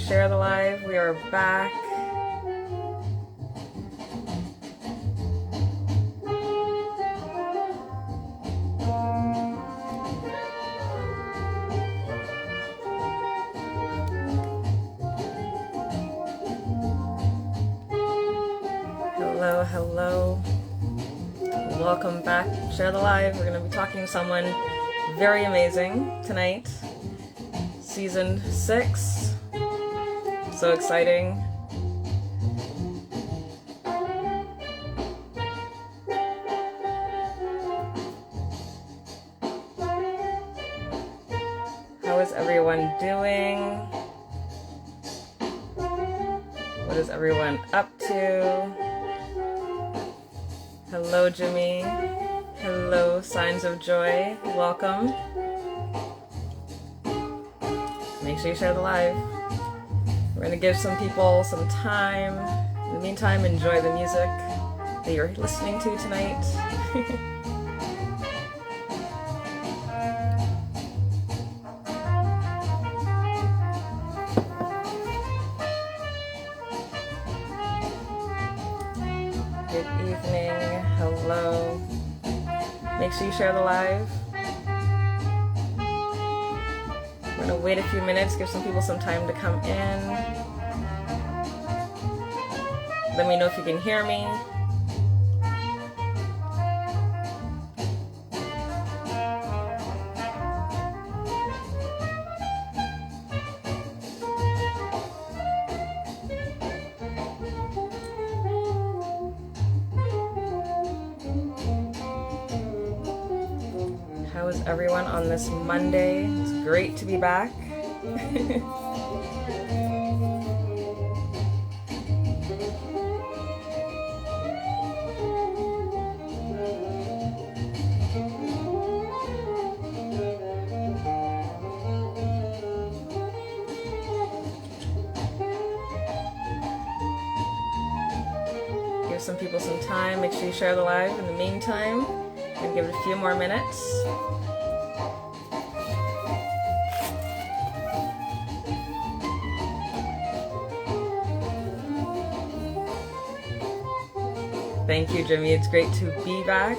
share the live. We are back. Hello, hello. Welcome back. Share the live. We're going to be talking to someone very amazing tonight. Season 6. So exciting. How is everyone doing? What is everyone up to? Hello, Jimmy. Hello, Signs of Joy. Welcome. Make sure you share the live. We're going to give some people some time. In the meantime, enjoy the music that you're listening to tonight. Good evening. Hello. Make sure you share the live. We're going to wait a few minutes, give some people some time to come in. Let me know if you can hear me. How is everyone on this Monday? It's great to be back. Give some people some time. Make sure you share the live in the meantime. And give it a few more minutes. Thank you, Jimmy. It's great to be back.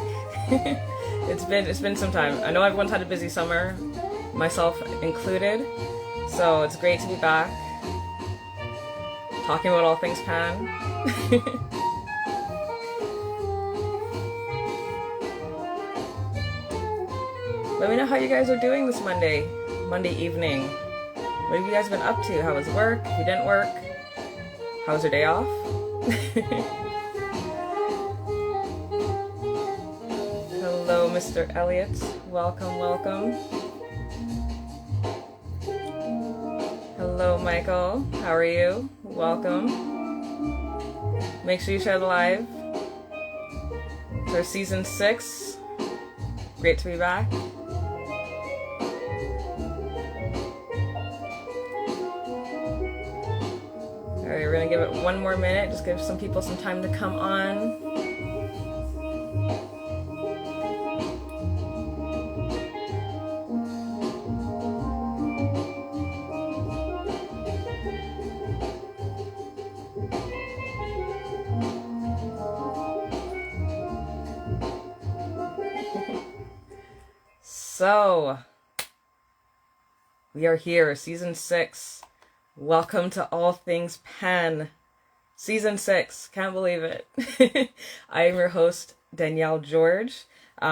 It's been some time. I know everyone's had a busy summer, myself included. So it's great to be back, talking about all things Pan. Let me know how you guys are doing this Monday evening. What have you guys been up to? How was work? If you didn't work, how was your day off? Hello, Mr. Elliott. Welcome, welcome. Hello, Michael. How are you? Welcome. Make sure you share the live. For season 6. Great to be back. Alright, we're gonna give it one more minute. Just give some people some time to come on. So, we are here, season 6. Welcome to All Things Pan. Season 6, can't believe it. I am your host, Danielle George. We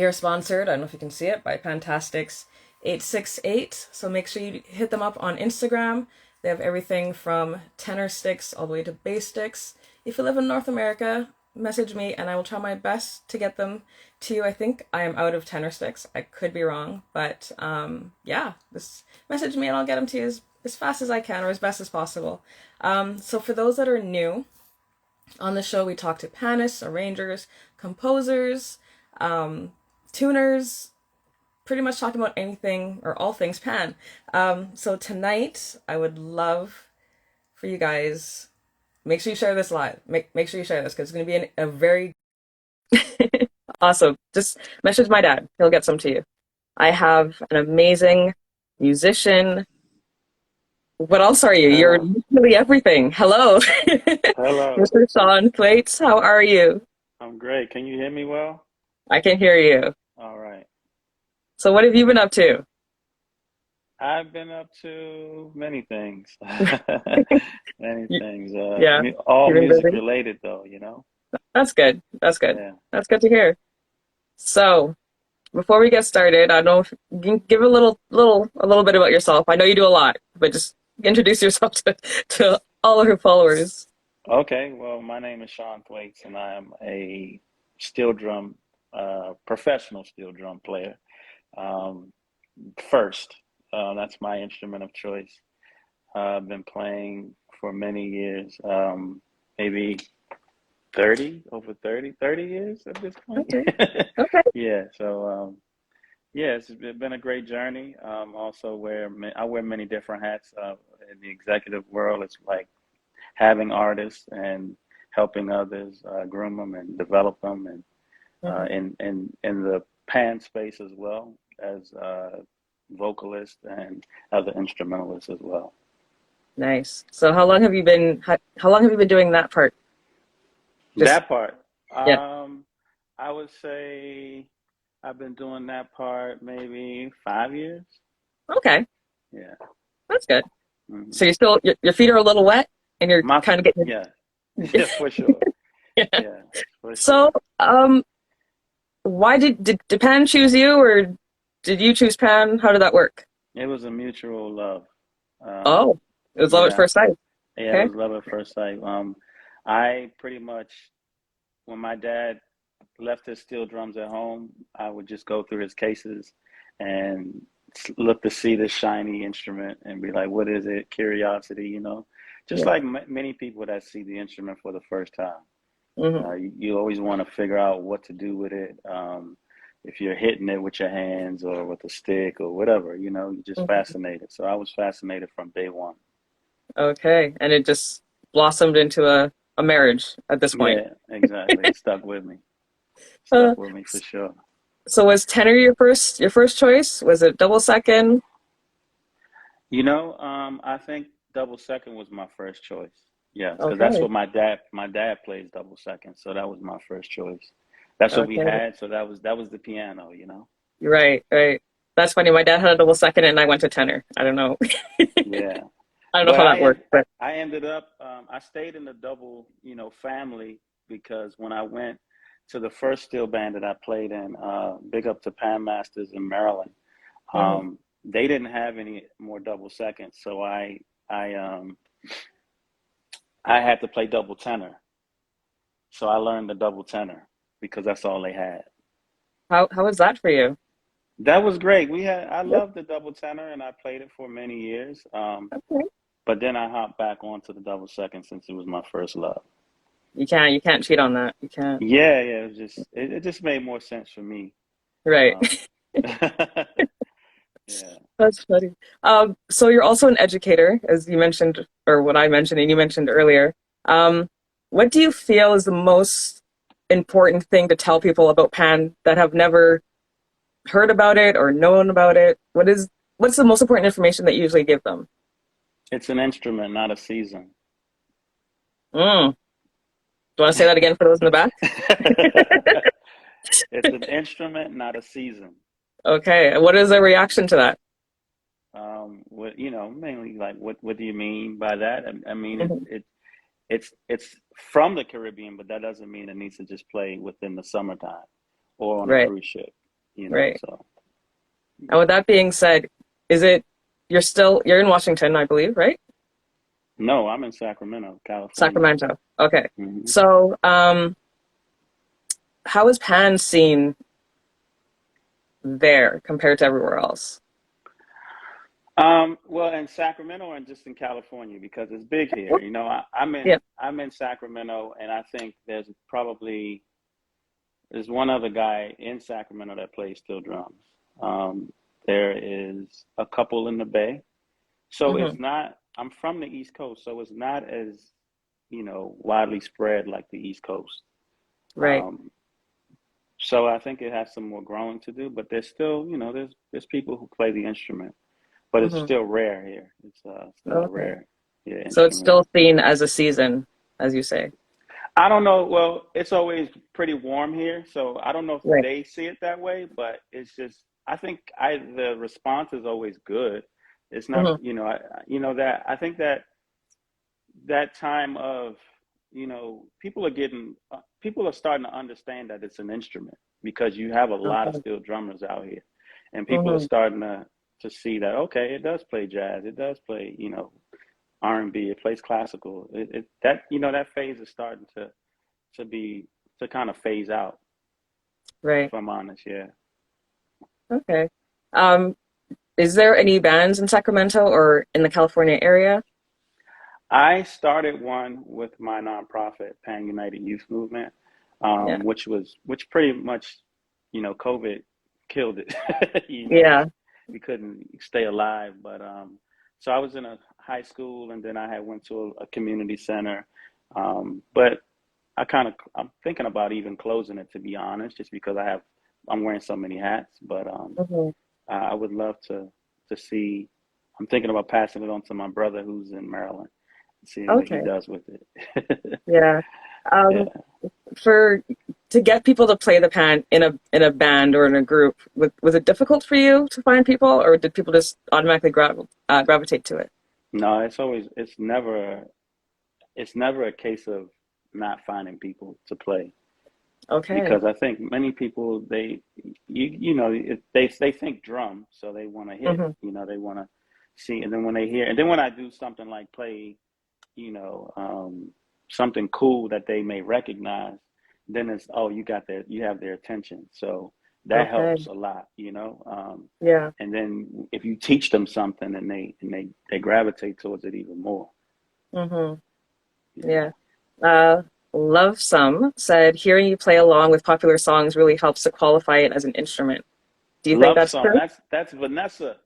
are sponsored, I don't know if you can see it, by Pantastics 868. So make sure you hit them up on Instagram. They have everything from tenor sticks all the way to bass sticks. If you live in North America, message me and I will try my best to get them to you. I think I am out of tenor sticks. I could be wrong, but yeah, just message me and I'll get them to you as fast as I can or as best as possible. So for those that are new, on the show we talk to pianists, arrangers, composers, tuners, pretty much talking about anything or all things Pan. So tonight I would love for you guys, make sure you share this live. Make sure you share this because it's going to be a very awesome. Just message my dad. He'll get some to you. I have an amazing musician, What else are you? You're Hello. really everything. Hello, Hello. Mr. Sean Thwaites. How are you? I'm great. Can you hear me well? I can hear you. All right. So, what have you been up to? I've been up to many things. Many Y- things. Yeah, All you've been music busy. related though, you know? That's good. That's good. Yeah. That's good to hear. So, before we get started, I don't know if you can give a little bit about yourself. I know you do a lot, but just introduce yourself to all of your followers. Okay. Well, my name is Sean Thwaites and I am a steel drum, professional steel drum player. Um, first, that's my instrument of choice. I've been playing for many years, maybe 30 years at this point. Okay. Okay. Yeah, so yeah, it's been a great journey. Also, I wear many different hats in the executive world. It's like having artists and helping others groom them and develop them, and Hmm. in the pan space as well as vocalist and other instrumentalists as well. Nice. So, how long have you been doing that part? Just That part, yeah. um, I would say I've been doing that part maybe 5 years. Okay, Yeah. that's good. Hmm. So your feet are a little wet, and you're kind of getting. Yeah, yeah, for sure. Yeah. Yeah, for So, sure. why did Pan choose you, or did you choose Pan? How did that work? It was a mutual love. Um, Oh, it was love at yeah, first sight. yeah, it Okay. was love at first sight. I pretty much, when my dad left his steel drums at home, I would just go through his cases and look to see this shiny instrument and be like, what is it? Curiosity, you know? Just Yeah. like many people that see the instrument for the first time. Hmm. You always want to figure out what to do with it. If you're hitting it with your hands or with a stick or whatever, you know, you're just Hmm. fascinated. So I was fascinated from day one. Okay, and it just blossomed into a marriage at this point. Yeah, exactly. It stuck with me. Uh, Stuck with me for sure. so was tenor your first choice? Was it double second? I think double second was my first choice. Yes, because that's Okay. what my dad plays double second, so that was my first choice. That's what we Okay. had, so that was the piano, you know. Right. Right. That's funny. My dad had a double second, and I went to tenor. I don't know. Yeah. I don't know But how that worked, but I ended up I stayed in the double, family because when I went to the first steel band that I played in, big up to Pan Masters in Maryland, mhm. they didn't have any more double seconds, so I had to play double tenor. So I learned the double tenor because that's all they had. How was that for you? That was great. I Yep. loved the double tenor and I played it for many years. Okay. But then I hopped back onto the double second since it was my first love. You can't cheat on that. You can't. Yeah, yeah, it just made more sense for me. Right. Um, yeah. That's funny. So you're also an educator, as you mentioned, or what I mentioned and you mentioned earlier. Um, what do you feel is the most important thing to tell people about Pan that have never heard about it or known about it? What's the most important information that you usually give them? It's an instrument, not a season. Mm. Do you want to say that again for those in the back? It's an instrument, not a season. Okay. What is the reaction to that? Mainly like what do you mean by that? I mean Mhm. it's from the Caribbean, but that doesn't mean it needs to just play within the summertime or on a Right, cruise ship, right. so And with that being said, is it you're in Washington, I believe, right? no, I'm in Sacramento, California. Sacramento. Okay. Hmm. So, how is Pan seen there compared to everywhere else? Well, in Sacramento and just in California because it's big here. Yeah. I'm in Sacramento, and I think there's one other guy in Sacramento that plays steel drums. Um, there is a couple in the Bay, so Hmm. it's not. I'm from the East Coast, so it's not as widely spread like the East Coast. Right. Um, so I think it has some more growing to do, but there's still, there's people who play the instrument. but it's Hmm. still rare here. It's still a Okay. rare, yeah, So it's instrument. still seen as a season, as you say. I don't know. Well, it's always pretty warm here, so I don't know if Right. they see it that way, but it's just I think I the response is always good. It's not, Hmm. that I think that that time of, people are starting to understand that it's an instrument because you have a lot of Okay. steel drummers out here, and people are Hmm. starting to see that okay, it does play jazz, it does play, R&B, it plays classical. That that phase is starting to be to kind of phase out. Right. If I'm honest, yeah. Okay. Um, is there any bands in Sacramento or in the California area? I started one with my nonprofit, Pan United Youth Movement, Yeah. which pretty much, COVID killed it. Yeah. We couldn't stay alive. But so I was in a high school, and then I had went to a community center. But I'm thinking about even closing it, to be honest, just because I'm wearing so many hats. But Hmm. I would love to see. I'm thinking about passing it on to my brother who's in Maryland, seeing what he Okay. does with it. Yeah. Yeah. Um, for to get people to play the pan in a band or in a group, was it difficult for you to find people, or did people just automatically gravitate to it? No, it's never a case of not finding people to play, Okay. because I think many people they think drum, so they want to hit, Hmm. they want to see, and then when I do something like play, you know, something cool that they may recognize, then it's, oh, you have their attention. So that Okay. helps a lot, Yeah. and then if you teach them something, and they gravitate towards it even more. Hmm. Yeah. Yeah. Uh, Love Some said, hearing you play along with popular songs really helps to qualify it as an instrument. Do you think Love that's song. true? That's Vanessa.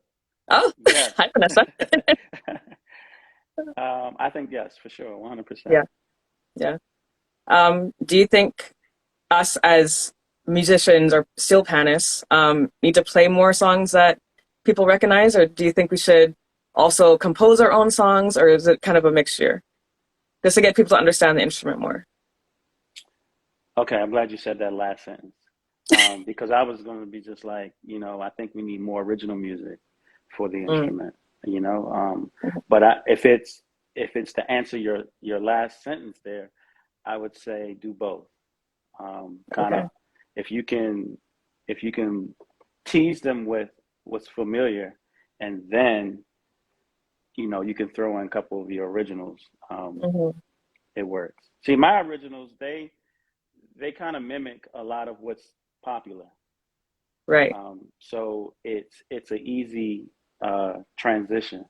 Oh, Yes. hi, Vanessa. I think yes, for sure, Yeah. 100%. Yeah. Do you think us as musicians or steel panists need to play more songs that people recognize, or do you think we should also compose our own songs, or is it kind of a mixture just to get people to understand the instrument more? Okay, I'm glad you said that last sentence. Because I was going to be just like, I think we need more original music for the Mm. instrument, you know. But if it's to answer your last sentence there, I would say do both. Kind Okay. of, if you can if you can tease them with what's familiar, and then you can throw in a couple of your originals. Hmm. It works. See, my originals, they kind of mimic a lot of what's popular. Right. So it's an easy transition.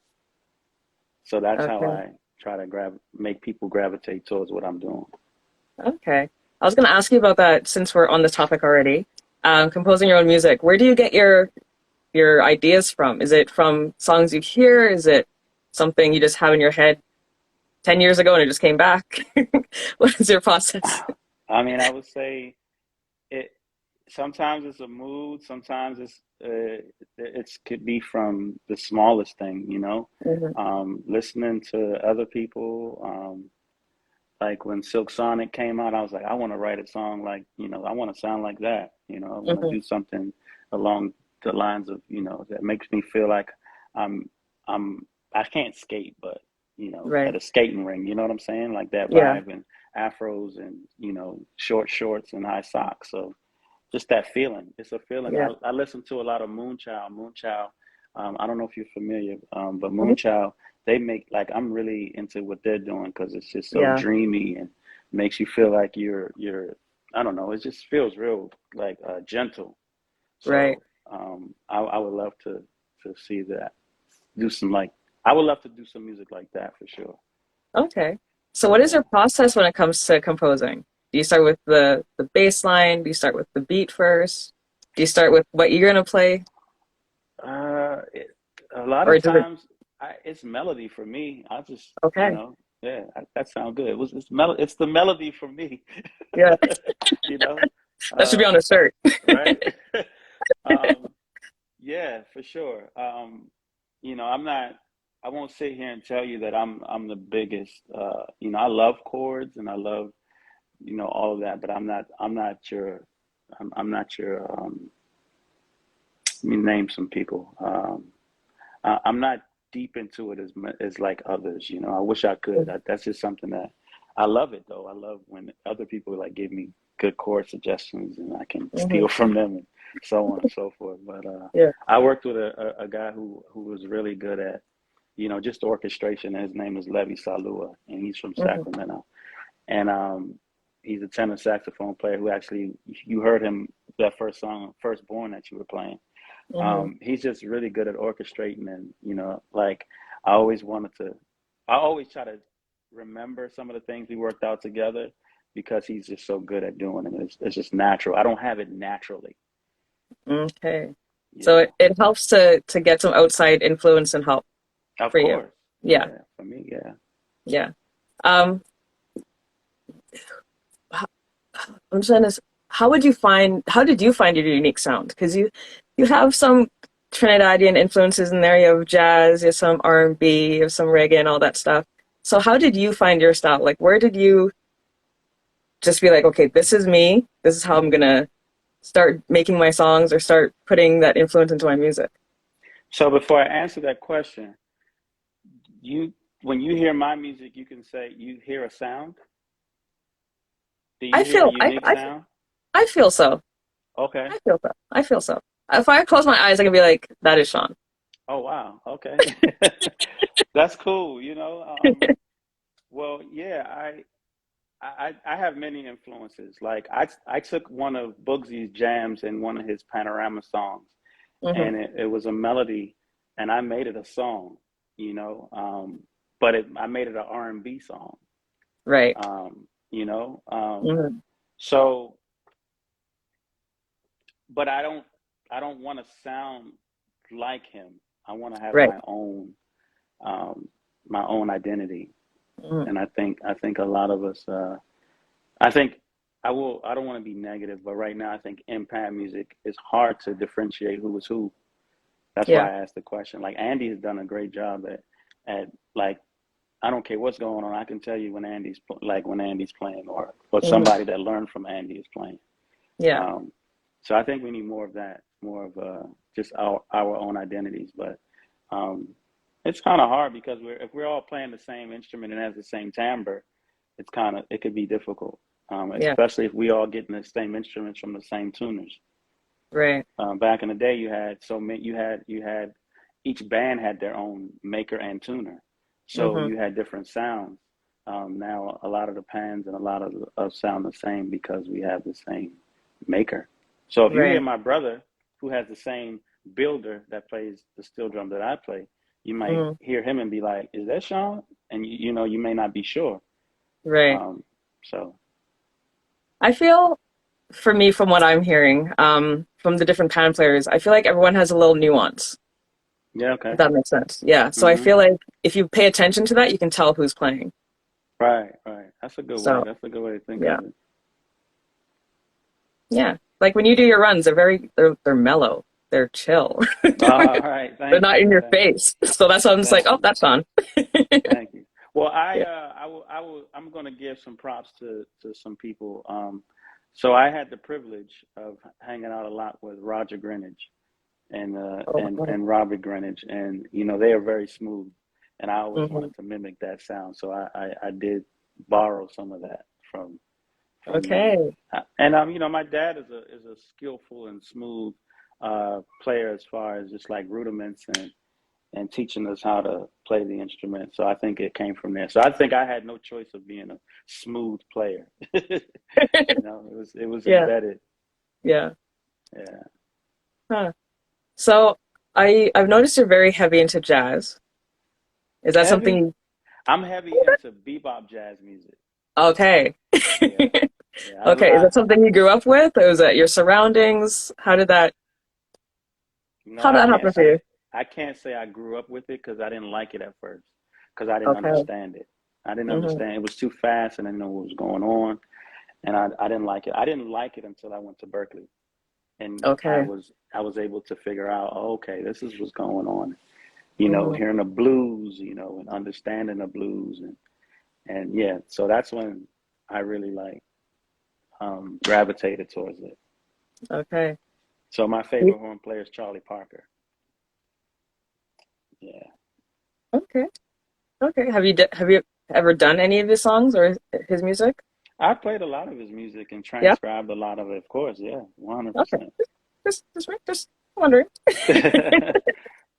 So that's how Okay. I try to make people gravitate towards what I'm doing. Okay. I was going to ask you about that since we're on this topic already. Composing your own music. Where do you get your ideas from? Is it from songs you hear? Is it something you just have in your head 10 years ago and it just came back? What is your process? I mean, I would say it. Sometimes it's a mood. Sometimes it's could be from the smallest thing. Hmm. Listening to other people. Like when Silk Sonic came out, I was like, I want to write a song like, I want to sound like that. I want to Hmm. do something along the lines of, that makes me feel like I'm, I'm, I can't skate, but, Right. at a skating ring, you know what I'm saying? Like that Yeah. vibe, and afros, and, short shorts and high socks. So just that feeling. It's a feeling. Yeah. I listen to a lot of Moonchild. Moonchild. I don't know if you're familiar, but Mhm. Moonchild. They make, like, I'm really into what they're doing because it's just so Yeah. dreamy and makes you feel like you're. I don't know. It just feels real, like, gentle. Right. So I would love to see that. Do some, like, I would love to do some music like that for sure. Okay. So what is Yeah. your process when it comes to composing? Do you start with the bass line? Do you start with the beat first? Do you start with what you're gonna play? It, a lot Or of does it times, it's melody for me. I just, okay. yeah, that sounds good. It's the melody for me. Yeah. you know, That should be uh, on a shirt. right? um, yeah, for sure. I'm not. I won't sit here and tell you that I'm the biggest. I love chords and I love all of that, but I'm not your. I'm not your. Let me name some people. I'm not deep into it as like others. I wish I could. That's just something that I love it though. I love when other people like give me good chord suggestions and I can Mm-hmm. steal from them and so on and so forth. But Yeah. I worked with a guy who was really good at just orchestration. And his name is Levi Salua, and he's from Mm-hmm. Sacramento. And he's a tenor saxophone player who actually you heard him that first song, Firstborn, that you were playing. Mm-hmm. He's just really good at orchestrating, and like I always wanted to, I always try to remember some of the things we worked out together because he's just so good at doing it. It's just natural. I don't have it naturally. Okay. So Yeah, it helps to get some outside influence and help of for you. course. Yeah. Yeah, for me, yeah. Yeah. Um, h- I'm just trying to, how did you find your unique sound? Because you have some Trinidadian influences in there. You have jazz, you have some R&B, you have some reggae and all that stuff. So how did you find your style? Like, where did you just be like, okay, this is me. This is how I'm gonna start making my songs or start putting that influence into my music? So before I answer that question, you when you hear my music, you can say you hear a sound. Do you I hear a feel, unique sound? I feel so. Okay. I feel so. I feel so. If I close my eyes, I can be like, that is Sean. Oh wow. Okay. That's cool. Well, yeah, I have many influences. Like I took one of Boogsy's jams and one of his panorama songs, Hmm. and it was a melody, and I made it a song. But I made it an R&B song. Right. Um, you know, um, Hmm. so but I don't want to sound like him. I want to have Right. um, my own identity, Hmm. and I think a lot of us. I think I don't want to be negative, but right now I think impact music is hard to differentiate who is who. That's Yeah. why I asked the question. Like Andy has done a great job at like I don't care what's going on. I can tell you when when Andy's playing or Hmm. somebody that learned from Andy is playing. Yeah. Um, so I think we need more of that, more of just our own identities. But um, it's kind of hard because if we're all playing the same instrument and has the same timbre, it could be difficult, Yeah. especially if we all getting the same instruments from the same tuners. Right. Back in the day, you had so many. You had each band had their own maker and tuner, so Hmm. you had different sounds. Now a lot of the pans and a lot of sound the same because we have the same maker. So if you hear Right. my brother, who has the same builder that plays the steel drum that I play, you might Hmm. hear him and be like, "Is that Sean?" And you may not be sure. Right. Um, so I feel, for me, from what I'm hearing, from the different band players, I feel like everyone has a little nuance, yeah, if okay. that makes sense. Yeah. So I Hmm. feel like if you pay attention to that, you can tell who's playing. Right, right. That's a good way. So That's a good way to think yeah. of it. Yeah. Like when you do your runs, they're mellow. They're chill. All right. They're Thank not you. in your Thank you. face. So that's why I'm just like, Thank oh, you. that's on. Thank you. Well, Yeah. I'm going to give some props to some people. So I had the privilege of hanging out a lot with Roger Greenidge and Oh, wow. Robert Greenidge, and they are very smooth, and I always Hmm. wanted to mimic that sound. So I did borrow some of that from them. Okay. And my dad is a skillful and smooth player as far as just like rudiments and teaching us how to play the instrument. So I think it came from there. So I think I had no choice of being a smooth player. It was Yeah. embedded. Yeah. Yeah. Huh. So I've noticed you're very heavy into jazz. Is that something Heavy. I'm heavy into bebop jazz music. okay. Yeah. Yeah. Okay. Is that something you grew up with? Or is that your surroundings? How did I that can't happen for you? say I grew up with it because I didn't like it at first because I didn't Okay. understand it. I didn't Hmm. understand. It was too fast and I didn't know what was going on. And I didn't like it. I didn't like it until I went to Berkeley and I Okay. was I was able to figure out, oh, okay, this is what's going on. Hmm. hearing the blues, and understanding the blues, and yeah, so that's when I really like gravitated towards it. Okay. So my favorite horn player is Charlie Parker. Yeah, Okay. Okay. Have you ever done any of his songs or his music? I played a lot of his music and Yeah. transcribed a lot of it, of course. Yeah, Okay. 100%. Just wondering.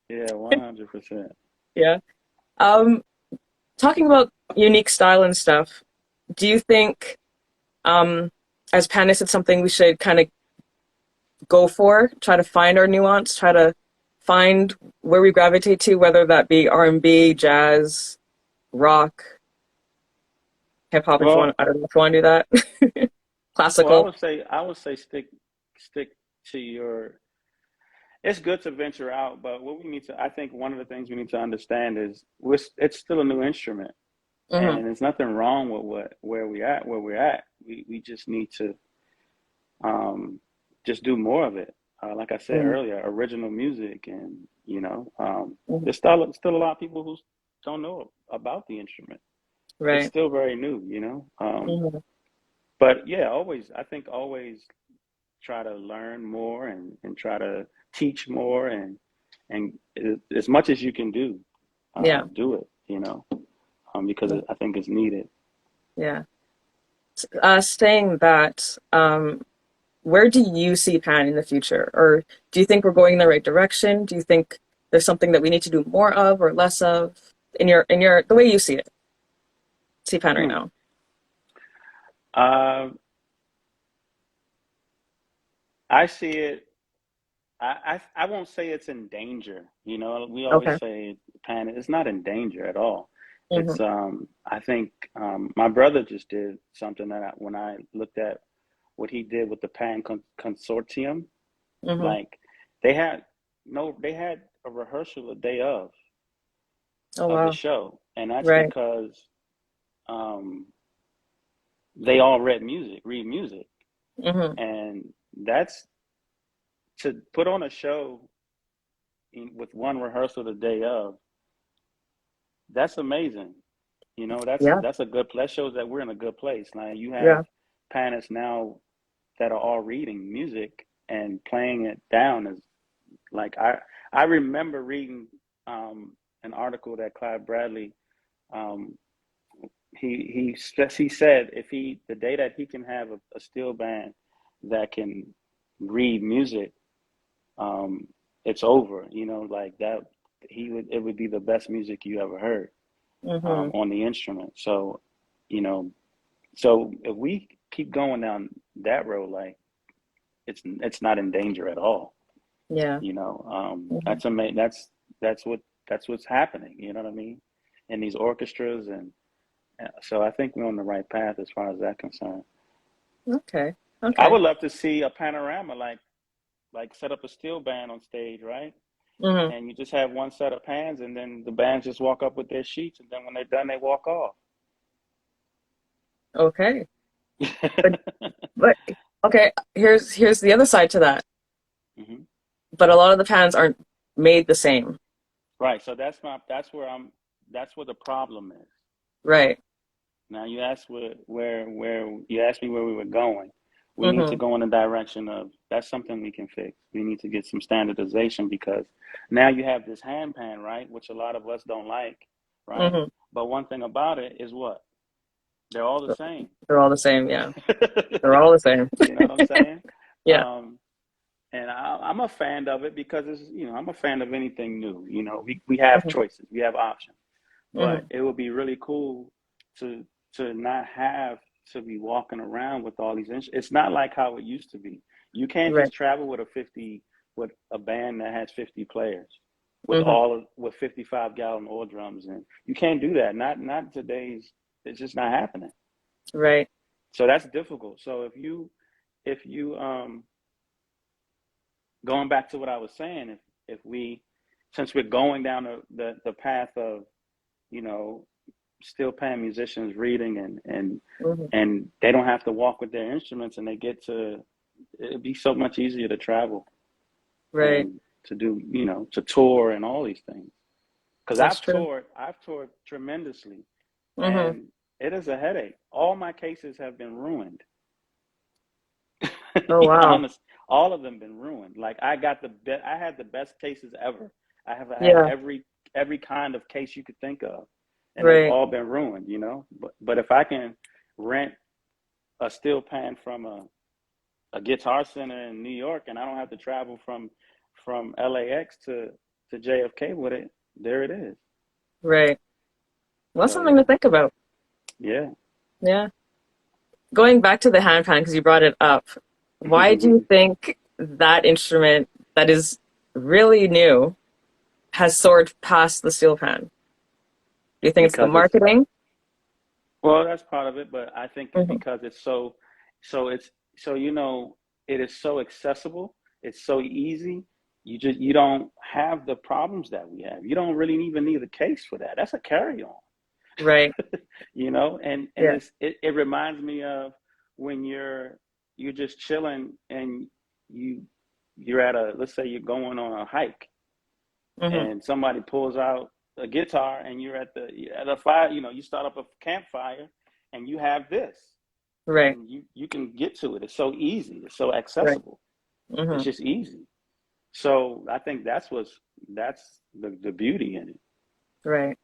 Yeah, 100%. Yeah. Um, Talking about unique style and stuff, do you think, um, as panists, it's something we should kind of go for, try to find our nuance, try to find where we gravitate to, whether that be R&B, jazz, rock, hip hop, if you want, Well, I don't know if you want to do that. well, Classical. I would say stick to your. It's good to venture out, but what we need to, I think, one of the things we need to understand is it's still a new instrument, Hmm. and there's nothing wrong with where we're at. We just need to um, just do more of it. Like I said Hmm. earlier, original music, and Hmm. there's still a lot of people who don't know about the instrument. It's Right. still very new, Hmm. but yeah, I think always try to learn more and try to teach more and as much as you can Yeah. do it, because I think it's needed. Yeah. Saying that, where do you see Pan in the future? Or do you think we're going in the right direction? Do you think there's something that we need to do more of or less of in your the way you see it, see Pan right Hmm. now? Uh, I see it. I won't say it's in danger. We always Okay. say pan. It's not in danger at all. Hmm. It's I think my brother just did something when I looked at what he did with the Pan Consortium. Hmm. Like they had no, they had a rehearsal a day Oh of the wow. show, and that's Right. because um, they all read music, Hmm. and that's to put on a show with one rehearsal the day of. That's amazing. Yeah. That's a good. That shows that we're in a good place. Now you have Yeah. pianists now that are all reading music and playing it down is like I remember reading an article that Clive Bradley um, he said if the day that he can have a steel band that can read music, um, it's over. Like that it would be the best music you ever heard Hmm. on the instrument. So you know so if we keep going down that road, like it's not in danger at all. Yeah. Hmm. That's that's what's happening. You know what I mean? In these orchestras, and so I think we're on the right path as far as that concerned. Okay. I Okay. would love to see a panorama, like set up a steel band on stage, right? Hmm. And you just have one set of pans, and then the bands just walk up with their sheets, and then when they're done, they walk off. Okay. But but okay, here's the other side to that. hmm But a lot of the pans aren't made the same. Right. So that's where the problem is. Right. Now you asked where you asked me where we were going. We need to Hmm. go in the direction of that's something we can fix. We need to get some standardization because now you have this hand pan, right, which a lot of us don't like, right? Hmm. But one thing about it is what? They're all the same. They're all the same. Yeah. They're all the same. You know what I'm saying? Yeah. Um, and I'm a fan of it because I'm a fan of anything new. We have Hmm. choices, we have options. But Hmm. it would be really cool to not have to be walking around with all these instruments. It's not like how it used to be. You can't Right. just travel with a band that has 50 players Hmm. with 55-gallon oil drums, and you can't do that. Not today's. It's just not happening. Right. So that's difficult. So if you going back to what I was saying, if we since we're going down the path of you know steel pan musicians reading Hmm. and they don't have to walk with their instruments and they get to it'd be so much easier to travel Right. and to do to tour and all these things. because That's true. I've toured tremendously, Mm-hmm. and it is a headache. All my cases have been ruined. Oh wow. Honest, all of them been ruined. Like I had the best cases ever. I have had Yeah. every kind of case you could think of, and they've Right. all been ruined. But if I can rent a steel pan from a guitar center in New York, and I don't have to travel from LAX to JFK with it, there it is. Right. Well, that's So something to yeah, think about. yeah. Yeah. Going back to the handpan because you brought it up, why do you think that instrument that is really new has soared past the steel pan? Do you think it's the Because it's marketing? well, that's part of it, but I think Hmm. because it's so it's so it is so accessible, it's so easy. You don't have the problems that we have. You don't really even need a case for that. That's a carry on. Right. And Yeah. it reminds me of when you're just chilling and you you're at a let's say you're going on a hike Hmm. and somebody pulls out a guitar and you're at a fire, you start up a campfire and you have this Right. and you can get to it. It's so easy, it's so Right. accessible, Hmm. it's just easy. So I think that's the beauty in it. Right.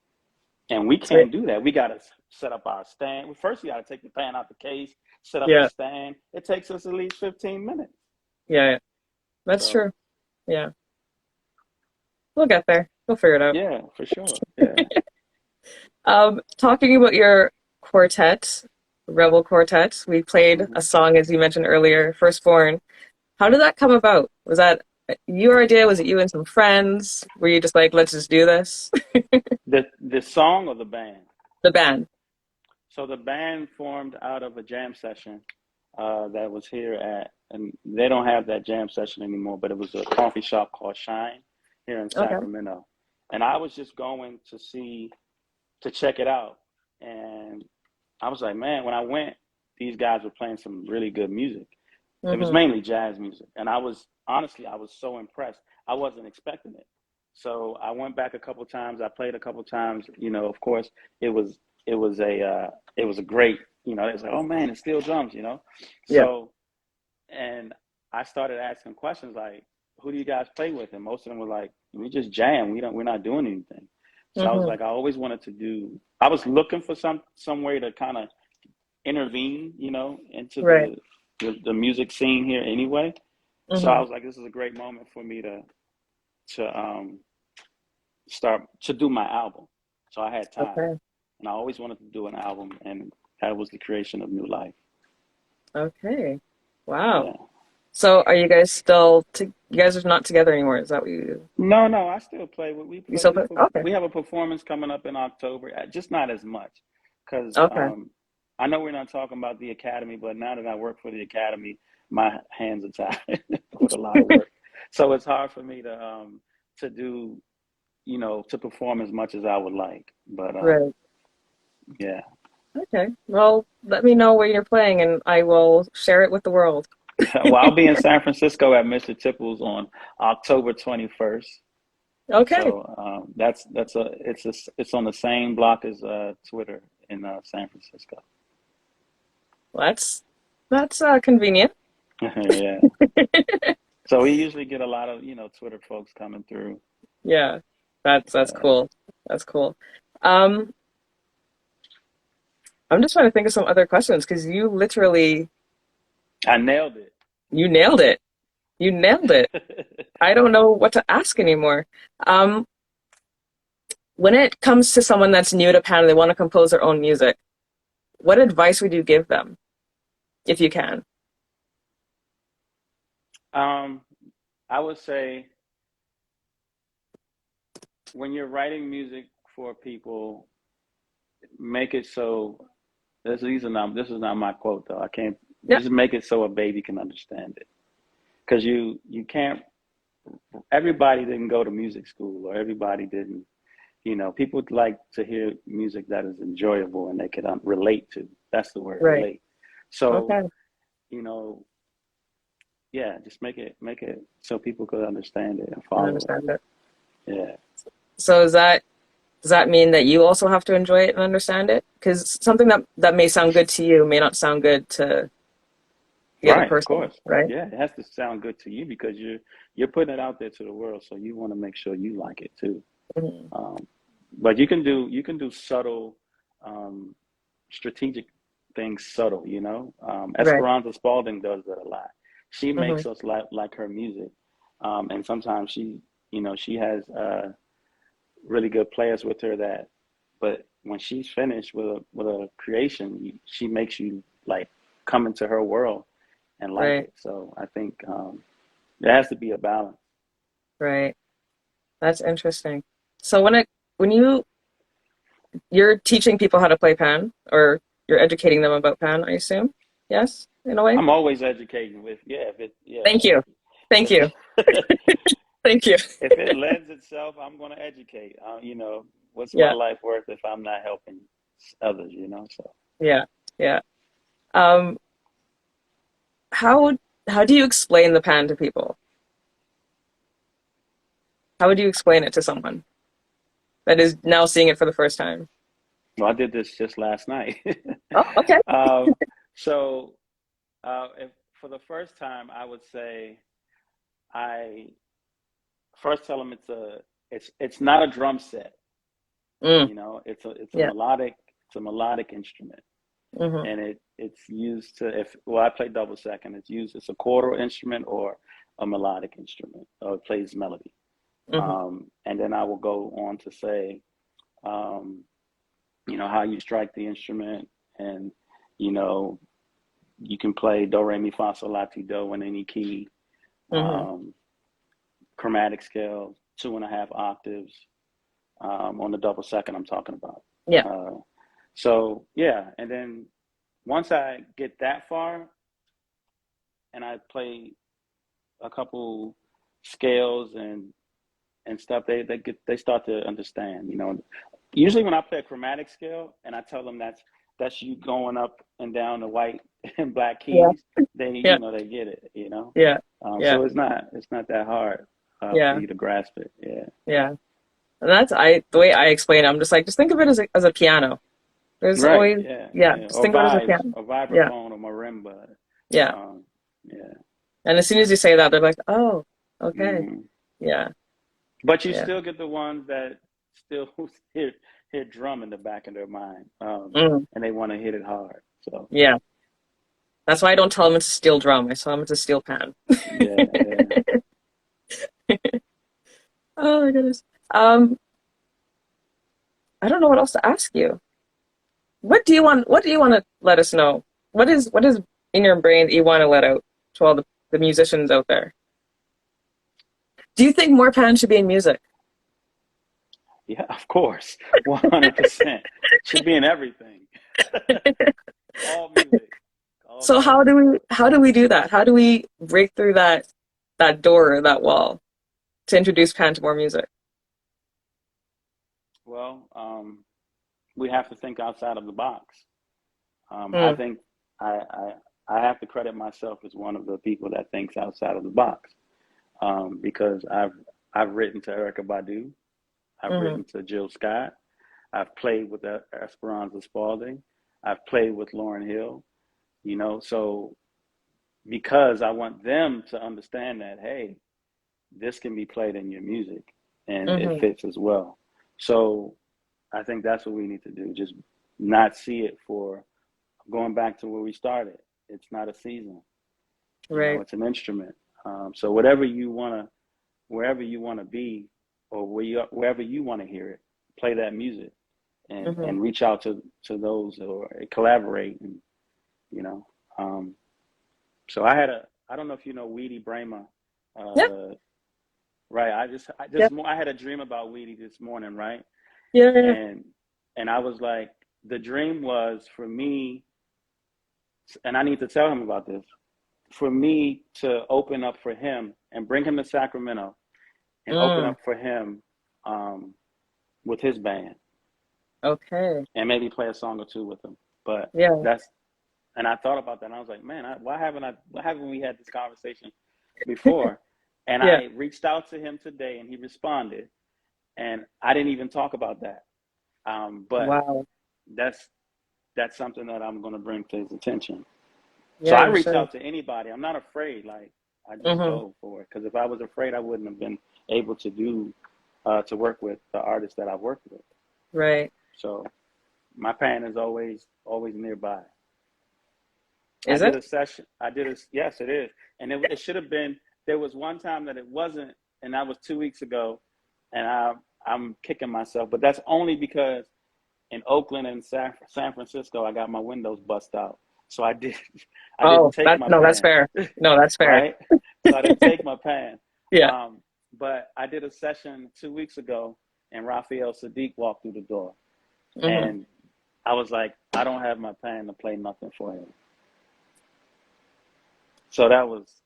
And we So can't do that. We got to set up our stand. Well, first, we got to take the pan out the case, set up the yeah. stand. It takes us at least 15 minutes. Yeah. Yeah. That's So, true. Yeah. We'll get there. We'll figure it out. yeah, for sure. Yeah. Talking about your quartet, Rebel Quartet, we played Hmm. a song, as you mentioned earlier, Firstborn. How did that come about? Was that your idea? Was it you and some friends? Were you just like, let's just do this? The song or the band? The band. So the band formed out of a jam session that was here and they don't have that jam session anymore, but it was a coffee shop called Shine here in Okay. Sacramento. And I was just going to check it out. And I was like, man, when I went, these guys were playing some really good music. It was Hmm. mainly jazz music. And I was so impressed. I wasn't expecting it. So I went back a couple times. I played a couple times. Of course, it was it was a great. It was like, oh man, it's steel drums. Yeah. So and I started asking questions like, who do you guys play with? And most of them were like, we just jam. We're not doing anything. So I was Hmm. like, I was looking for some way to kind of intervene, into Right. the music scene here anyway. So I Hmm. was like, this is a great moment for me to start to do my album. So I had time, Okay. and I always wanted to do an album, and that was the creation of New Life. Okay. Wow. Yeah. So are you guys still you guys are not together anymore? Is that what No, no, I still play. We you play. still play? Okay. We have a performance coming up in October. Just not as much, because Okay. I know we're not talking about the academy, but now that I work for the academy, my hands are tied with a lot of work. So it's hard for me to do, to perform as much as I would like. But Right. yeah. Okay. Well, let me know where you're playing and I will share it with the world. Well, I'll be in San Francisco at Mr. Tipples on October 21st. Okay. So it's on the same block as Twitter in San Francisco. Well, that's convenient. Yeah. So we usually get a lot of Twitter folks coming through. Yeah. That's Yeah. cool. That's cool. Um, I'm just trying to think of some other questions because I nailed you nailed it. You nailed it. it. I don't know what to ask anymore. Um, when it comes to someone that's new to Pan and they want to compose their own music, what advice would you give them if you can? um, I would say when you're writing music for people, make it so this is not my quote though. I can't Yeah. just make it so a baby can understand it. Because you can't everybody didn't go to music school or everybody didn't people like to hear music that is enjoyable and they can relate to. That's the word, Right. relate. So Okay. you know yeah, just make it so people could understand it and I follow understand it. it. Yeah. So is that does that mean that you also have to enjoy it and understand it? Because something that may sound good to you may not sound good to the other Right, of person, course. right? Yeah, it has to sound good to you because you're putting it out there to the world, so you want to make sure you like it too. Mhm. Um, but you can do subtle, um, strategic things subtle. Right. Esperanza Spalding does that a lot. She Hmm. makes us like her music, and sometimes she has really good players with her that, but when she's finished with a creation, she makes you like come into her world and like Right. it. So I think there has to be a balance. Right. That's interesting. So when you're teaching people how to play pan, or you're educating them about pan, I assume? Yes, in a way. I'm always educating with yeah, if it yeah, Thank you. Thank if you. Thank you. if it lends itself, I'm going to educate. What's my Yeah. life worth if I'm not helping others? So Yeah. Yeah. Um, how how do you explain the pan to people? How would you explain it to someone that is now seeing it for the first time? well, I did this just last night. Oh, okay. um, so if for the first time, I would say I first tell them it's not a drum set. Mm, yeah. It's a melodic instrument, Hmm. and it's used to if well I play double second. It's a quarter instrument or a melodic instrument, or it plays melody. Hmm. And then I will go on to say, um, how you strike the instrument, and you know you can play do re mi fa sol la ti do in any key, Hmm. um, chromatic scale, 2.5 octaves, on the double second I'm talking about. Yeah. Uh, so yeah, and then once I get that far and I play a couple scales and stuff, they start to understand. Usually when I play a chromatic scale and I tell them that's you going up and down the white and black Yeah. keys, they Yeah. they get it. Yeah. Yeah. So it's not that hard for Yeah. you to grasp it. Yeah. Yeah. And that's the way I explain it. I'm just like, just think of it as a piano. There's Right. always, Yeah. yeah, Yeah. just Or think of it as a vibes, piano. or Yeah. vibraphone, or marimba. Yeah. Um, yeah. And as soon as you say that, they're like, oh, okay. hmm Yeah. But you Yeah. still get the ones that still hear drum in the back of their mind, Mm, and they want to hit it hard. So yeah. That's why I don't tell them it's a steel drum. I tell them it's a steel pan. yeah, yeah. Oh my goodness. Um, I don't know what else to ask you. What do you want to let us know? What is in your brain that you want to let out to all the musicians out there? Do you think more pans should be in music? Yeah, of course. 100%. Should be in everything. All music. All So music. how do we do that? How do we break through that door or that wall to introduce pan to more music? Well, we have to think outside of the box. I Mm, think I, I I have to credit myself as one of the people that thinks outside of the box, because I've written to Erica Badu, I've mm-hmm, written to Jill Scott, I've played with Esperanza Spalding, I've played with Lauren Hill. So because I want them to understand that, hey, this can be played in your music and it mm-hmm, fits as well. So I think that's what we need to do. Just not see it for going back to where we started. It's not a season, right. it's an instrument. So whatever wherever you want to be, or wherever you want to hear it, play that music Mm-hmm. and reach out to those or collaborate. And, you know, um, so I don't know if you know Weedy Brahma. Yeah, Uh, right. yeah, I had a dream about Weedy this morning, right? yeah, yeah. And I was like, the dream was for me, and I need to tell him about this, for me to open up for him and bring him to Sacramento and open Mm, up for him, um, with his band, okay. and maybe play a song or two with him. But Yeah, that's and I thought about that, and I was like, man, why haven't we had this conversation before? And yeah. I reached out to him today, and he responded, and I didn't even talk about that. But Wow. that's that's something that I'm going to bring to his attention. So Yeah, I you reach should. out to anybody. I'm not afraid. Like I just Mm-hmm. go for it. Because if I was afraid, I wouldn't have been able to do to work with the artists that I've worked with. Right. So my pen is always nearby. I Is did it? a session. I did a Yes, it is, and it should have been. There was one time that it wasn't, and that was 2 weeks ago, and I'm kicking myself. But that's only because in Oakland and San Francisco, I got my windows bust out. So I did. I didn't Oh, take my no, that's pan, fair. No, that's fair. right? So I didn't take my pan. Yeah. Um, but I did a session 2 weeks ago, and Raphael Sadiq walked through the door, Mm-hmm. and I was like, I don't have my pan to play nothing for him. So that was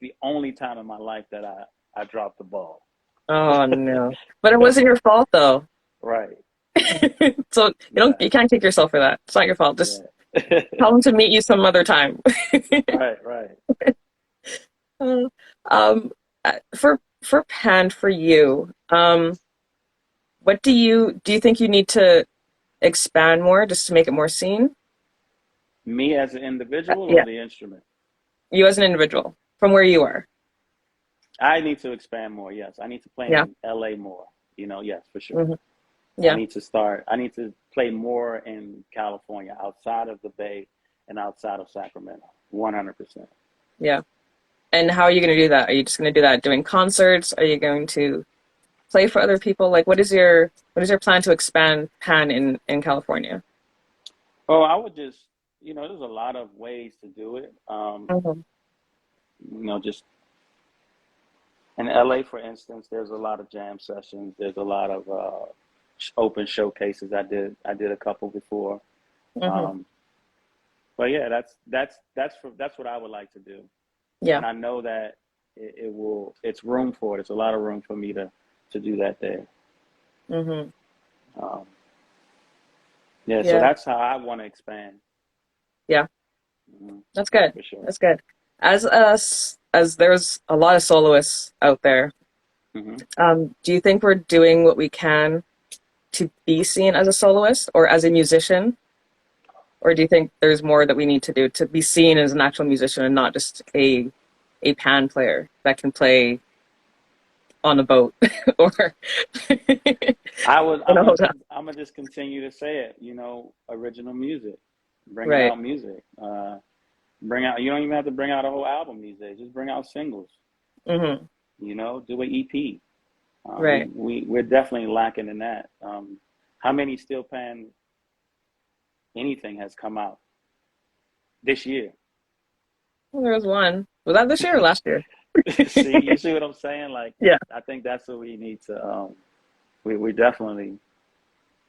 the only time in my life that I dropped the ball. Oh no. But it wasn't your fault though. Right. So Yeah. you can't take yourself for that. It's not your fault. Just Yeah. tell them to meet you some other time. Right. Right. Uh, um, for Pan for you, what do you think you need to expand more just to make it more seen? Me as an individual or Yeah, the instrument? you as an individual from where you are. I need to expand more. Yes, I need to play Yeah. in LA more. Yes, for sure. Hmm. Yeah. I need to play more in California, outside of the Bay and outside of Sacramento. 100%. Yeah. And how are you going to do that? Are you just going to do that doing concerts? Are you going to play for other people? Like, what is your plan to expand Pan in California? Oh, I would just, there's a lot of ways to do it. Hmm. Just in LA, for instance, there's a lot of jam sessions. There's a lot of open showcases. I did a couple before. Hmm. Um, but yeah, that's what I would like to do, Yeah. and I know that it's room for it. It's a lot of room for me to do that there. Hmm. Um, yeah, so Yeah. that's how I want to expand. Yeah. Hmm. That's good. For sure. That's good. As us, as there's a lot of soloists out there, Hmm. do you think we're doing what we can to be seen as a soloist or as a musician? Or do you think there's more that we need to do to be seen as an actual musician and not just a pan player that can play on a boat or in a hotel? I'm gonna just continue to say it. Original music, bringing Right. out music. Bring out. You don't even have to bring out a whole album these days. Just bring out singles. Hmm. Do an EP. Right. We're definitely lacking in that. How many steel pan anything has come out this year? Well, there was one. Was that this year or last year? See, you see what I'm saying? Like, Yeah. I think that's what we need to. We definitely,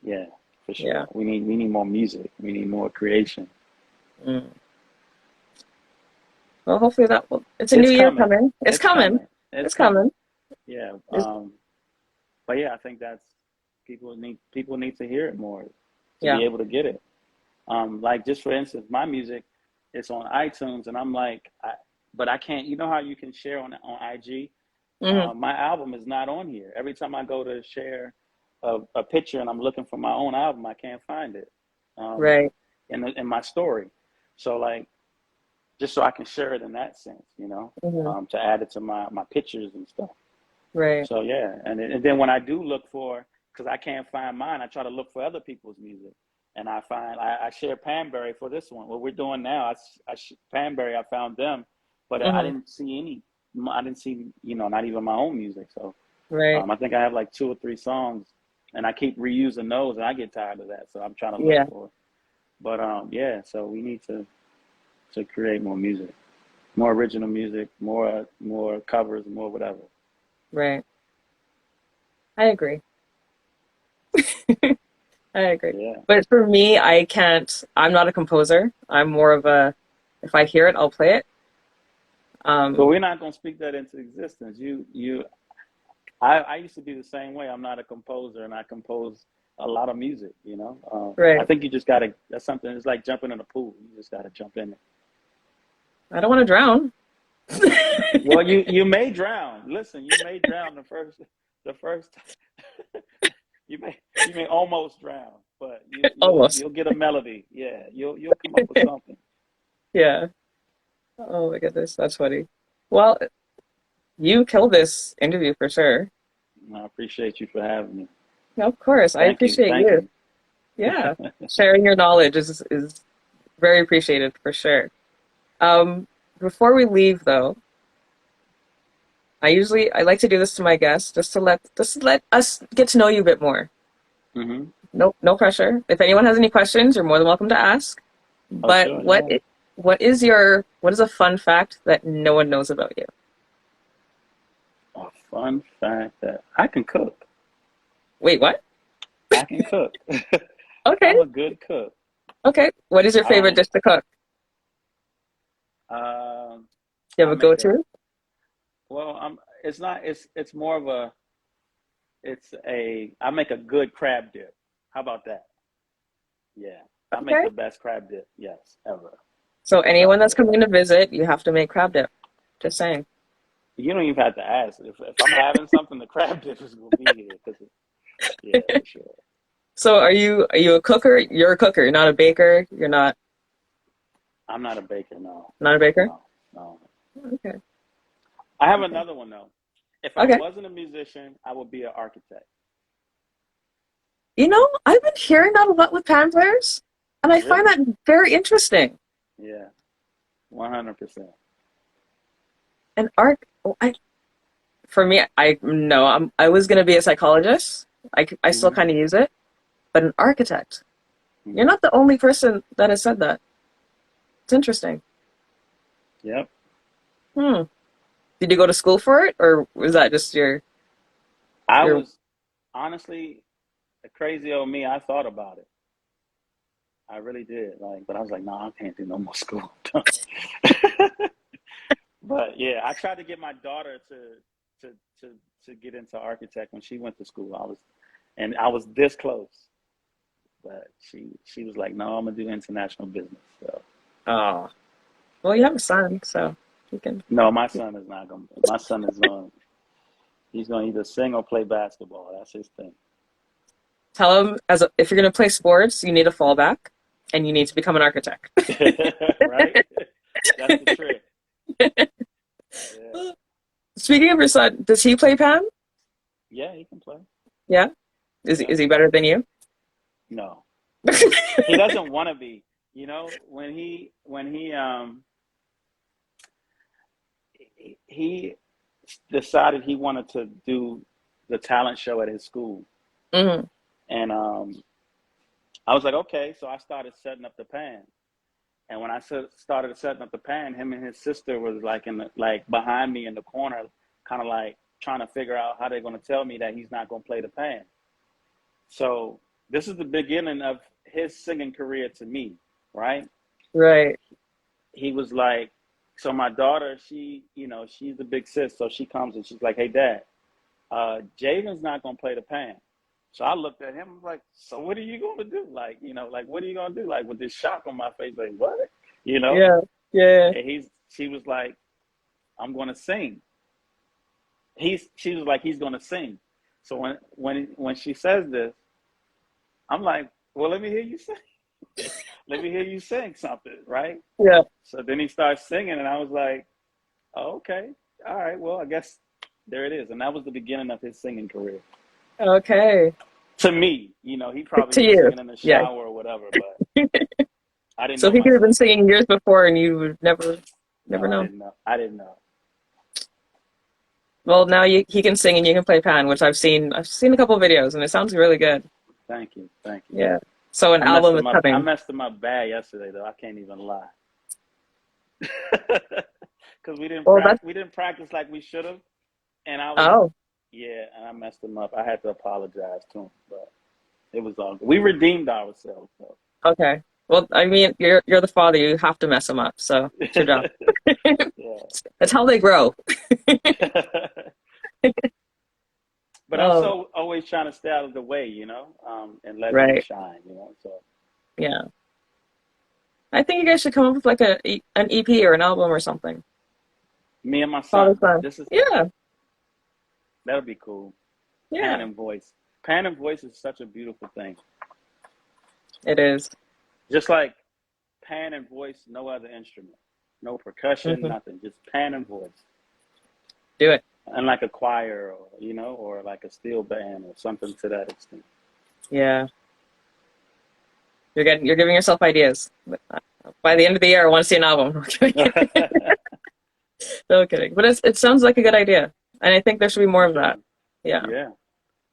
yeah, for Yeah. sure. We need more music. We need more creation. Mm. Well, hopefully that will. It's a new It's year coming. coming. It's It's coming. coming. It's It's coming. coming. Yeah. It's, But yeah, I think that's people need to hear it more to yeah. be able to get it. Like just for instance, my music, it's on iTunes, and I'm like, but I can't. You know how you can share on IG? Hmm. My album is not on here. Every time I go to share a picture and I'm looking for my own album, I can't find it um, Right. in my story. So like, just so I can share it in that sense, Hmm. to add it to my pictures and stuff. Right. So yeah, and then when I do look for, because I can't find mine, I try to look for other people's music, and I share Panbury for this one. What we're doing now, Panbury, I found them, but I Hmm. didn't see any. I didn't see, not even my own music. So Right. I think I have like 2 or 3 songs, and I keep reusing those, and I get tired of that. So I'm trying to look Yeah. for. But yeah, so we need to create more music, more original music, more covers, more whatever. Right. I agree. I agree. Yeah. But for me, I can't. I'm not a composer. I'm more of a. If I hear it, I'll play it. But Um. we're not going to speak that into existence. I used to be the same way. I'm not a composer, and I compose a lot of music. I Right. think you just gotta. That's something. It's like jumping in a pool. You just gotta jump in it. I don't want to drown. Well, you may drown. Listen, you may drown the first. you may almost drown, but Almost. you'll get a melody. Yeah, you'll come up with something. Yeah. Oh my goodness, that's funny. Well, you killed this interview for sure. And I appreciate you for having me. No, of course, I Thank you, appreciate thank you. you. Yeah, sharing your knowledge is very appreciated for sure. Um, Before we leave though, I like to do this to my guests just to let us get to know you a bit more. Hmm. No pressure. If anyone has any questions, you're more than welcome to ask. Oh, But sure, yeah. what is a fun fact that no one knows about you? A fun fact that I can cook. Wait, what? I can cook. Okay, I'm a good cook. okay. What is your I favorite don't. dish to cook? Um, Do you I have a make a. go-to? Well, It's not. It's more of a. It's a. I make a good crab dip. How about that? Yeah, I make Okay. the best crab dip. Yes, ever. So It's anyone out that's there. coming to visit, you have to make crab dip. Just saying. You don't even have to ask. If I'm having something, the crab dip is gonna be here. Yeah, for sure. So are you a cooker? You're a cooker. You're not a baker. You're I'm not a baker. No, not a baker? no, no. Okay. I have Okay. another one though. If I Okay. wasn't a musician, I would be an architect. I've been hearing that a lot with pan players, and I find Really? that very interesting. Yeah, 100%. And art, oh, for me, I no, I was gonna be a psychologist. I still Hmm. kind of use it, but an architect. You're Hmm. not the only person that has said that. It's interesting. Yep. Hmm. Did you go to school for it, or was that just I your? was honestly a crazy old me. I thought about it. I really did. But I was like, no, I can't do no more school. But yeah, I tried to get my daughter to to to get into architect when she went to school. I was this close, but she was like, no, I'm gonna do international business. So Oh, well, you have a son, so you can no, my son is not gonna. My son is going. He's gonna either sing or play basketball. That's his thing. tell him if you're gonna play sports, you need a fallback, and you need to become an architect. Right? That's the trick. Yeah. Speaking of your son, does he play pan? Yeah, he can play. Yeah. Is Yep. he better than you? No. He doesn't want to be. When he decided he wanted to do the talent show at his school, Hmm. and I was like, okay. So I started setting up the pan, and when I started setting up the pan, him and his sister was like like behind me in the corner, kind of like trying to figure out how they're going to tell me that he's not going to play the pan. So this is the beginning of his singing career to me, right? Right. He was like, so my daughter, she's the big sis, so she comes and she's like, hey, Dad, Jaden's not gonna play the pan. So I looked at him like, so what are you gonna do? Like what are you gonna do? Like with this shock on my face, like what? You know? Yeah. Yeah. And she was like, I'm gonna sing. She was like, he's gonna sing. So when she says this, I'm like, well, let me hear you sing. Let me hear you sing something, right? Yeah. So then he starts singing, and I was like, oh, okay, all right, well, I guess there it is. And that was the beginning of his singing career. Okay. To me, he probably To was you. singing in the Yeah. shower or whatever, but I didn't So know he could have been myself then. singing years before, and you would never No, I know. didn't know. I didn't know. Well, now he can sing and you can play pan, which I've seen. I've seen a couple of videos, and it sounds really good. Thank you, thank you. Yeah. So an I messed album is him up. I coming. messed him up bad yesterday, though. I can't even lie. Because we didn't Well, that's practice. We didn't practice like we should have, and oh, yeah, and I messed him up. I had to apologize to him, but it was all good. We redeemed ourselves, though. okay. Well, I mean, you're the father. You have to mess them up. So it's your job. Yeah. That's how they grow. But I'm Oh, so always trying to stay out of the way, and let him right. shine. So Yeah. I think you guys should come up with like an EP or an album or something. me and my Father son, son. Yeah. that'll be cool. Pan Yeah. and voice. Pan and voice is such a beautiful thing. It is. Just like pan and voice, no other instrument, no percussion, Hmm. nothing. Just pan and voice, Do it. and like a choir, or or like a steel band or something to that extent. Yeah. You're giving yourself ideas. By the end of the year, I want to see an album. No kidding. But it sounds like a good idea. And I think there should be more For of that. sure. Yeah. Yeah.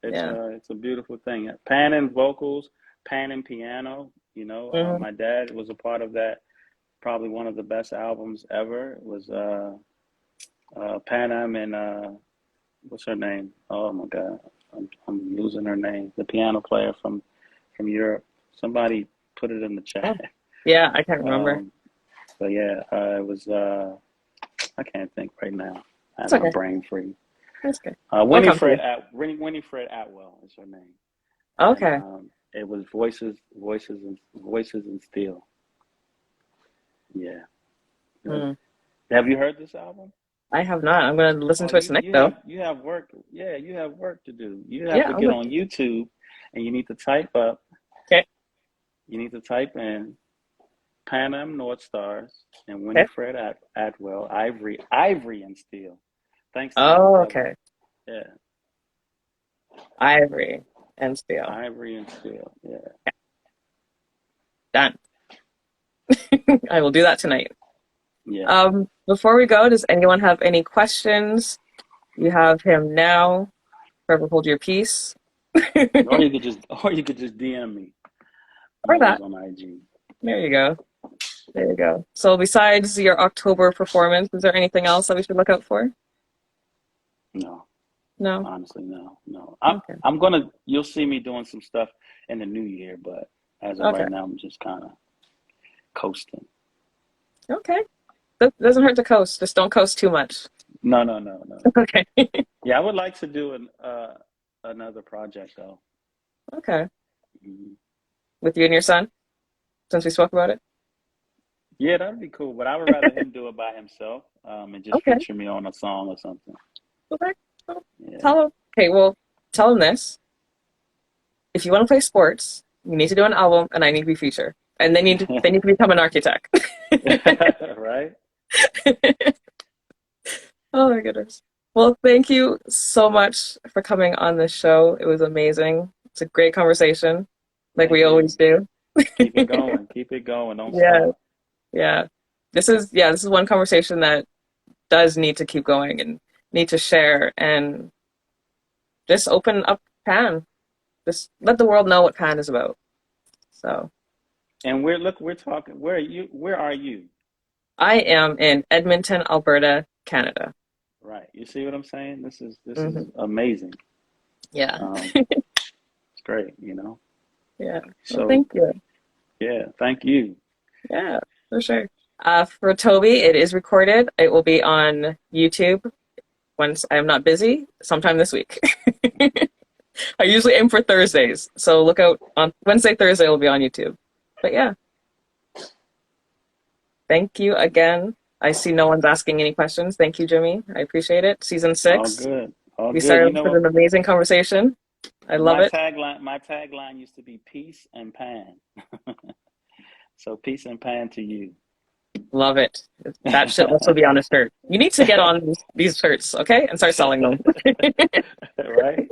Yeah. It's a beautiful thing. Pan and vocals, pan and piano. Hmm. My dad was a part of that. Probably one of the best albums ever. It was Panam and what's her name? Oh my God, I'm losing her name. The piano player from Europe. Somebody put it in the Oh, chat. yeah, I can't remember. Um, but yeah, it was. I can't think right now. I It's have my okay. brain freeze. It's okay. It'll come to you. Winifred Atwell is her name, and Okay. it was voices and steel. Yeah. Hmm. Have you heard this album? I have not. I'm going to listen Oh, to it tonight, though. you have work. Yeah, you have work to do. You have Yeah, to I'm get going on YouTube, and you need to type up. okay. You need to type in Pan Am North Stars and Okay. Winifred Atwell, Ivory and Steel. Thanks to my Oh, brother. okay. Yeah, Ivory and steel. Ivory and Steel. Yeah. Done. I will do that tonight. Yeah. Before we go, does anyone have any questions? You have him now. Forever hold your peace. Or you could just DM me. I'm Or always that. on IG. There you go. There you go. So besides your October performance, is there anything else that we should look out for? No, No? honestly, no, no. Okay. I'm gonna. You'll see me doing some stuff in the new year, but as of Okay. right now, I'm just kind of coasting. Okay. That doesn't hurt to coast. Just don't coast too much. No, no, no, no. Okay. Yeah, I would like to do another project though. Okay. Mhm. With you and your son, since we spoke about it? Yeah, that'd be cool. But I would rather him do it by himself, and just Okay. feature me on a song or something. Okay. Well, Yeah. tell him. Okay, well, tell him this. If you want to play sports, you need to do an album and I need to be featured. And they need to become an architect. Right? Oh my goodness. Well, thank you so much for coming on the show. It was amazing. It's a great conversation, like Thank we you. always do. Keep it going. Keep it going. Don't Yeah, stop. yeah. This is one conversation that does need to keep going and need to share and just open up Pan. Just let the world know what Pan is about. So And we're talking. Where are you? Where are you? I am in Edmonton, Alberta, Canada. Right. You see what I'm saying? This is Hmm. amazing. Yeah, Um, it's great. yeah. Well, So thank you. yeah, thank you. Yeah, for sure. For Toby, it is recorded. It will be on YouTube once I am not busy, sometime this week. I usually aim for Thursdays, so look out on Wednesday, Thursday. It will be on YouTube. But yeah, thank you again. I see no one's asking any questions. Thank you, Jimmy. I appreciate it. Season All 6. good. All We good. started with an amazing conversation. I love it. My tagline used to be peace and pan. So peace and pan to you. Love it. That should also be on a shirt. You need to get on these shirts, okay? And start selling them. Right?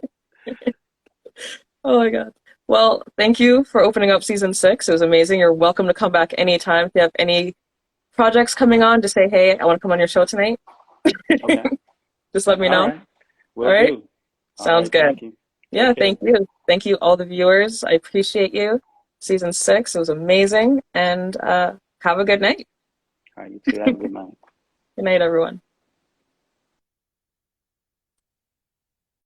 Oh my God. Well, thank you for opening up season 6. It was amazing. You're welcome to come back anytime. If you have any projects coming on, just say, hey, I want to come on your show tonight. Okay. Just let me All know. right. All Will right? do. All Sounds right. good. Thank you. Yeah, Take care. thank you. Thank you, all the viewers. I appreciate you. Season 6, it was amazing. And have a good night. All right. You too. Have a good night. Good night, everyone.